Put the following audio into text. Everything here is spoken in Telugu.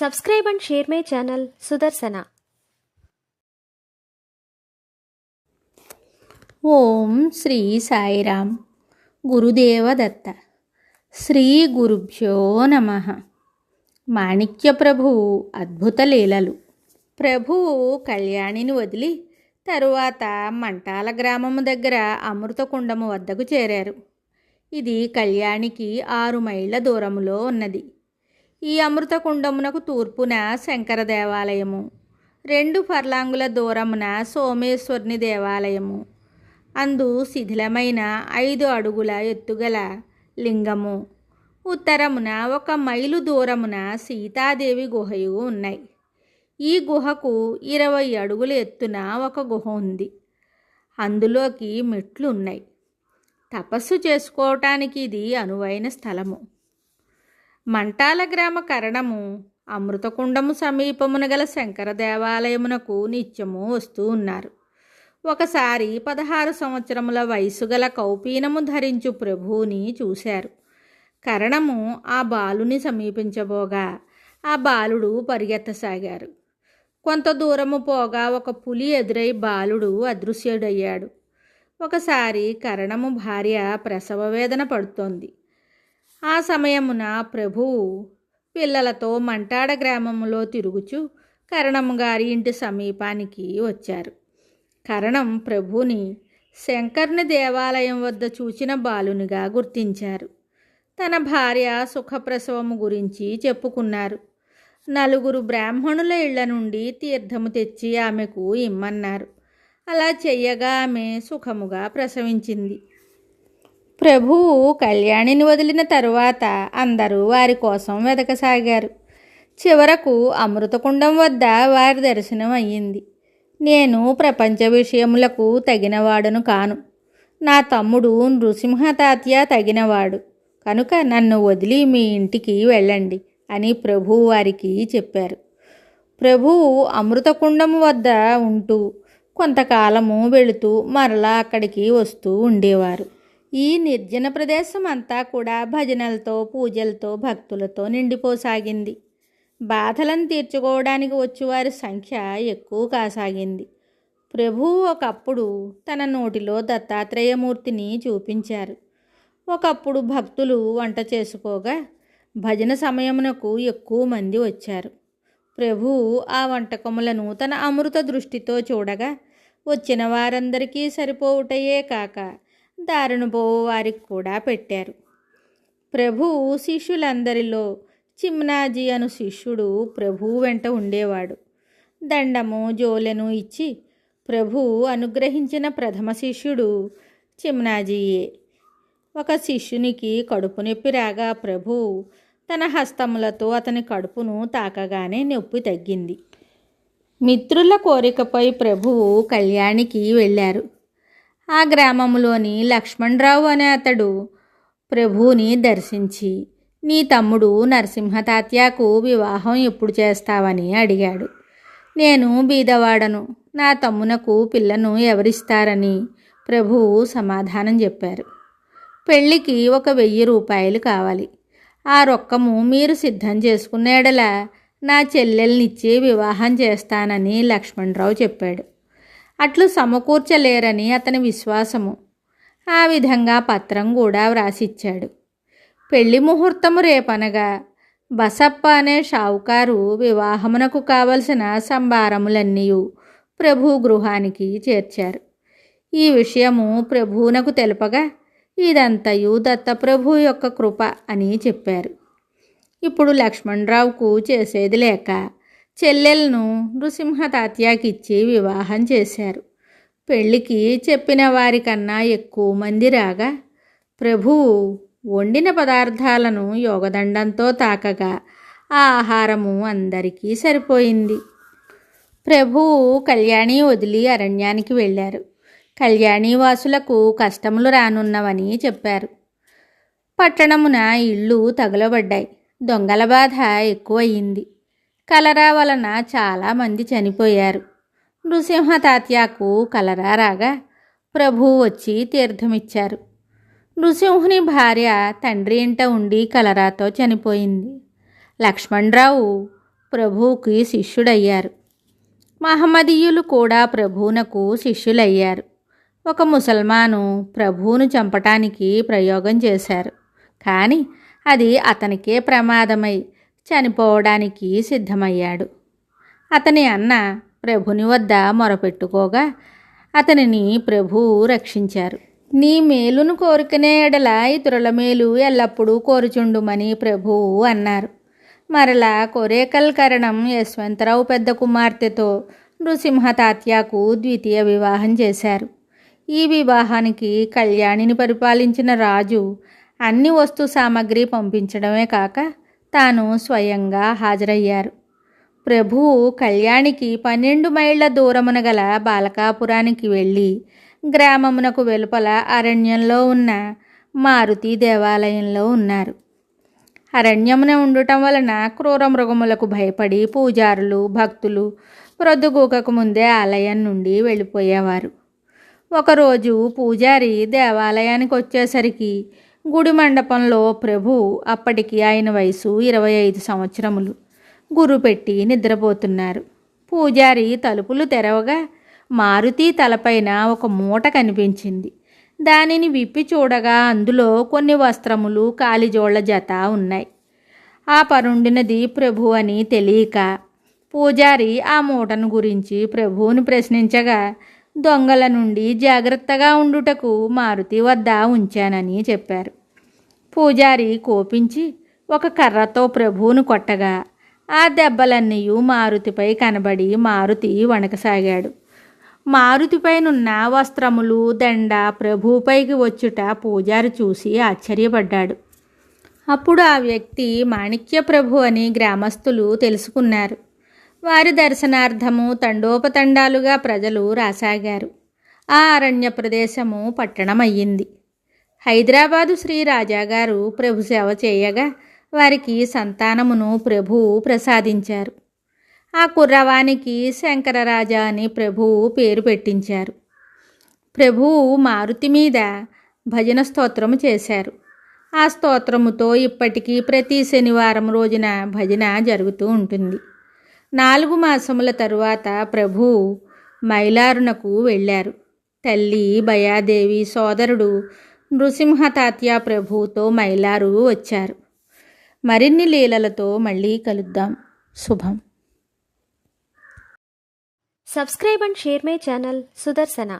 Subscribe and share my channel Sudarsana. ఓం శ్రీ సాయిరాం. గురుదేవదత్త. శ్రీ గురుభ్యో నమః. మాణిక్య ప్రభువు అద్భుత లీలలు. ప్రభువు కళ్యాణిని వదిలి తరువాత మంటాల గ్రామము దగ్గర అమృతకుండము వద్దకు చేరారు. ఇది కళ్యాణికి 6 మైళ్ళ దూరములో ఉన్నది. ఈ అమృతకుండమునకు తూర్పున శంకర దేవాలయము, 2 ఫర్లాంగుల దూరమున సోమేశ్వరుని దేవాలయము, అందు శిథిలమైన 5 అడుగుల ఎత్తుగల లింగము, ఉత్తరమున 1 మైలు దూరమున సీతాదేవి గుహయు ఉన్నాయి. ఈ గుహకు 20 అడుగుల ఎత్తున ఒక గుహ ఉంది. అందులోకి మెట్లు ఉన్నాయి. తపస్సు చేసుకోవటానికి ఇది అనువైన స్థలము. మంటాల గ్రామ కరణము అమృతకుండము సమీపమున గల శంకర దేవాలయమునకు నిత్యము వస్తూ ఉన్నారు. ఒకసారి 16 సంవత్సరముల వయసు గల కౌపీనము ధరించు ప్రభువుని చూశారు. కరణము ఆ బాలుని సమీపించబోగా ఆ బాలుడు పరిగెత్తసాగారు. కొంత దూరము పోగా ఒక పులి ఎదురై బాలుడు అదృశ్యుడయ్యాడు. ఒకసారి కరణము భార్య ప్రసవ వేదన పడుతోంది. ఆ సమయమున ప్రభువు పిల్లలతో మంటాడ గ్రామములో తిరుగుచు కరణము గారి ఇంటి సమీపానికి వచ్చారు. కరణం ప్రభుని శంకరుని దేవాలయం వద్ద చూచిన బాలునిగా గుర్తించారు. తన భార్య సుఖప్రసవము గురించి చెప్పుకున్నారు. 4 బ్రాహ్మణుల ఇళ్ల నుండి తీర్థము తెచ్చి ఆమెకు ఇమ్మన్నారు. అలా చెయ్యగా ఆమె సుఖముగా ప్రసవించింది. ప్రభువు కళ్యాణిని వదిలిన తరువాత అందరూ వారి కోసం వెతకసాగారు. చివరకు అమృతకుండం వద్ద వారి దర్శనం అయ్యింది. నేను ప్రపంచ విషయములకు తగినవాడును కాను. నా తమ్ముడు నృసింహతాత్య తగినవాడు కనుక నన్ను వదిలి మీ ఇంటికి వెళ్ళండి అని ప్రభువు వారికి చెప్పారు. ప్రభువు అమృతకుండము వద్ద ఉంటూ కొంతకాలము వెళుతూ మరలా అక్కడికి వస్తూ ఉండేవారు. ఈ నిర్జన ప్రదేశం అంతా కూడా భజనలతో, పూజలతో, భక్తులతో నిండిపోసాగింది. బాధలను తీర్చుకోవడానికి వచ్చేవారి సంఖ్య ఎక్కువ కాసాగింది. ప్రభువు ఒకప్పుడు తన నోటిలో దత్తాత్రేయమూర్తిని చూపించారు. ఒకప్పుడు భక్తులు వంట చేసుకోగా భజన సమయమునకు ఎక్కువ మంది వచ్చారు. ప్రభువు ఆ వంటకములను తన అమృత దృష్టితో చూడగా వచ్చిన వారందరికీ సరిపోవుటయే కాక దారిన పోవు వారికి కూడా పెట్టారు. ప్రభువు శిష్యులందరిలో చిమ్నాజీ అను శిష్యుడు ప్రభువు వెంట ఉండేవాడు. దండము, జోలెను ఇచ్చి ప్రభువు అనుగ్రహించిన ప్రథమ శిష్యుడు చిమ్నాజీయే. ఒక శిష్యునికి కడుపు నొప్పి రాగా ప్రభువు తన హస్తములతో అతని కడుపును తాకగానే నొప్పి తగ్గింది. మిత్రుల కోరికపై ప్రభువు కళ్యాణికి వెళ్ళారు. ఆ గ్రామంలోని లక్ష్మణరావు అనే అతడు ప్రభువుని దర్శించి, నీ తమ్ముడు నరసింహతాత్యకు వివాహం ఎప్పుడు చేస్తావని అడిగాడు. నేను బీదవాడను, నా తమ్మునకు పిల్లను ఎవరిస్తారని ప్రభువు సమాధానం చెప్పారు. పెళ్ళికి 1000 రూపాయలు కావాలి. ఆ రొక్కము మీరు సిద్ధం చేసుకున్న ఎడల నా చెల్లెల్నిచ్చి వివాహం చేస్తానని లక్ష్మణరావు చెప్పాడు. అట్లు సమకూర్చలేరని అతని విశ్వాసము. ఆ విధంగా పత్రం కూడా వ్రాసిచ్చాడు. పెళ్లి ముహూర్తము రేపనగా బసప్ప అనే షావుకారు వివాహమునకు కావలసిన సంభారములన్నీ ప్రభు గృహానికి చేర్చారు. ఈ విషయము ప్రభువునకు తెలుపగా ఇదంతయు దత్తప్రభు యొక్క కృప అని చెప్పారు. ఇప్పుడు లక్ష్మణరావుకు చేసేది లేక చెల్లెలను నృసింహతాత్యకిచ్చి వివాహం చేశారు. పెళ్ళికి చెప్పిన వారికన్నా ఎక్కువ మంది రాగా ప్రభువు వండిన పదార్థాలను యోగదండంతో తాకగా ఆ ఆహారము అందరికీ సరిపోయింది. ప్రభువు కళ్యాణి వదిలి అరణ్యానికి వెళ్ళారు. కళ్యాణి వాసులకు కష్టములు రానున్నవని చెప్పారు. పట్టణమున ఇళ్ళు తగులబడ్డాయి. దొంగల బాధ ఎక్కువయింది. కలరా వలన చాలామంది చనిపోయారు. నృసింహతాత్యకు కలరా రాగా ప్రభువు వచ్చి తీర్థమిచ్చారు. నృసింహుని భార్య తండ్రి ఇంట ఉండి కలరాతో చనిపోయింది. లక్ష్మణరావు ప్రభువుకి శిష్యుడయ్యారు. మహమ్మదీయులు కూడా ప్రభువునకు శిష్యులయ్యారు. ఒక ముసల్మాను ప్రభువును చంపటానికి ప్రయోగం చేశారు. కానీ అది అతనికే ప్రమాదమై చనిపోవడానికి సిద్ధమయ్యాడు. అతని అన్న ప్రభుని వద్ద మొరపెట్టుకోగా అతనిని ప్రభువు రక్షించారు. నీ మేలును కోరుకునే ఎడల ఇతరుల మేలు ఎల్లప్పుడూ కోరుచుండుమని ప్రభువు అన్నారు. మరలా కొరేకల్ కరణం యశ్వంతరావు పెద్ద కుమార్తెతో నృసింహ తాత్యాకు ద్వితీయ వివాహం చేశారు. ఈ వివాహానికి కళ్యాణిని పరిపాలించిన రాజు అన్ని వస్తు సామగ్రి పంపించడమే కాక తాను స్వయంగా హాజరయ్యారు. ప్రభువు కళ్యాణికి 12 మైళ్ళ దూరమున గల బాలకాపురానికి వెళ్ళి గ్రామమునకు వెలుపల అరణ్యంలో ఉన్న మారుతి దేవాలయంలో ఉన్నారు. అరణ్యమున ఉండటం వలన క్రూర మృగములకు భయపడి పూజారులు భక్తులు ప్రొద్దుగూకకు ముందే ఆలయం నుండి వెళ్ళిపోయేవారు. ఒకరోజు పూజారి దేవాలయానికి వచ్చేసరికి గుడి మండపంలో ప్రభు, అప్పటికి ఆయన వయసు 25 సంవత్సరములు, గురుపెట్టి నిద్రపోతున్నారు. పూజారి తలుపులు తెరవగా మారుతి తలపైన ఒక మూట కనిపించింది. దానిని విప్పి చూడగా అందులో కొన్ని వస్త్రములు కాలిజోళ్ల జత ఉన్నాయి. ఆ పరుండినది ప్రభు అని తెలియక పూజారి ఆ మూటను గురించి ప్రభువుని ప్రశ్నించగా దొంగల నుండి జాగ్రత్తగా ఉండుటకు మారుతి వద్ద ఉంచానని చెప్పారు. పూజారి కోపించి ఒక కర్రతో ప్రభువును కొట్టగా ఆ దెబ్బలన్నీ మారుతిపై కనబడి మారుతి వణకసాగాడు. మారుతిపైనున్న వస్త్రములు దండ ప్రభువుపైకి వచ్చుట పూజారి చూసి ఆశ్చర్యపడ్డాడు. అప్పుడు ఆ వ్యక్తి మాణిక్య ప్రభు అని గ్రామస్తులు తెలుసుకున్నారు. వారి దర్శనార్థము తండోపతండాలుగా ప్రజలు రాసాగారు. ఆ అరణ్య ప్రదేశము పట్టణమయ్యింది. హైదరాబాదు శ్రీ రాజాగారు ప్రభు సేవ చేయగా వారికి సంతానమును ప్రభువు ప్రసాదించారు. ఆ కుర్రవానికి శంకరరాజా అని ప్రభువు పేరు పెట్టించారు. ప్రభువు మారుతి మీద భజన స్తోత్రము చేశారు. ఆ స్తోత్రముతో ఇప్పటికీ ప్రతి శనివారం రోజున భజన జరుగుతూ ఉంటుంది. 4 మాసముల తరువాత ప్రభువు మైలారునకు వెళ్ళారు. తల్లి భయాదేవి సోదరుడు నృసింహ తాత్యా ప్రభువుతో మైలారు వచ్చారు. మరిన్ని లీలలతో మళ్ళీ కలుద్దాం. శుభం. Subscribe and share my channel Sudarsana.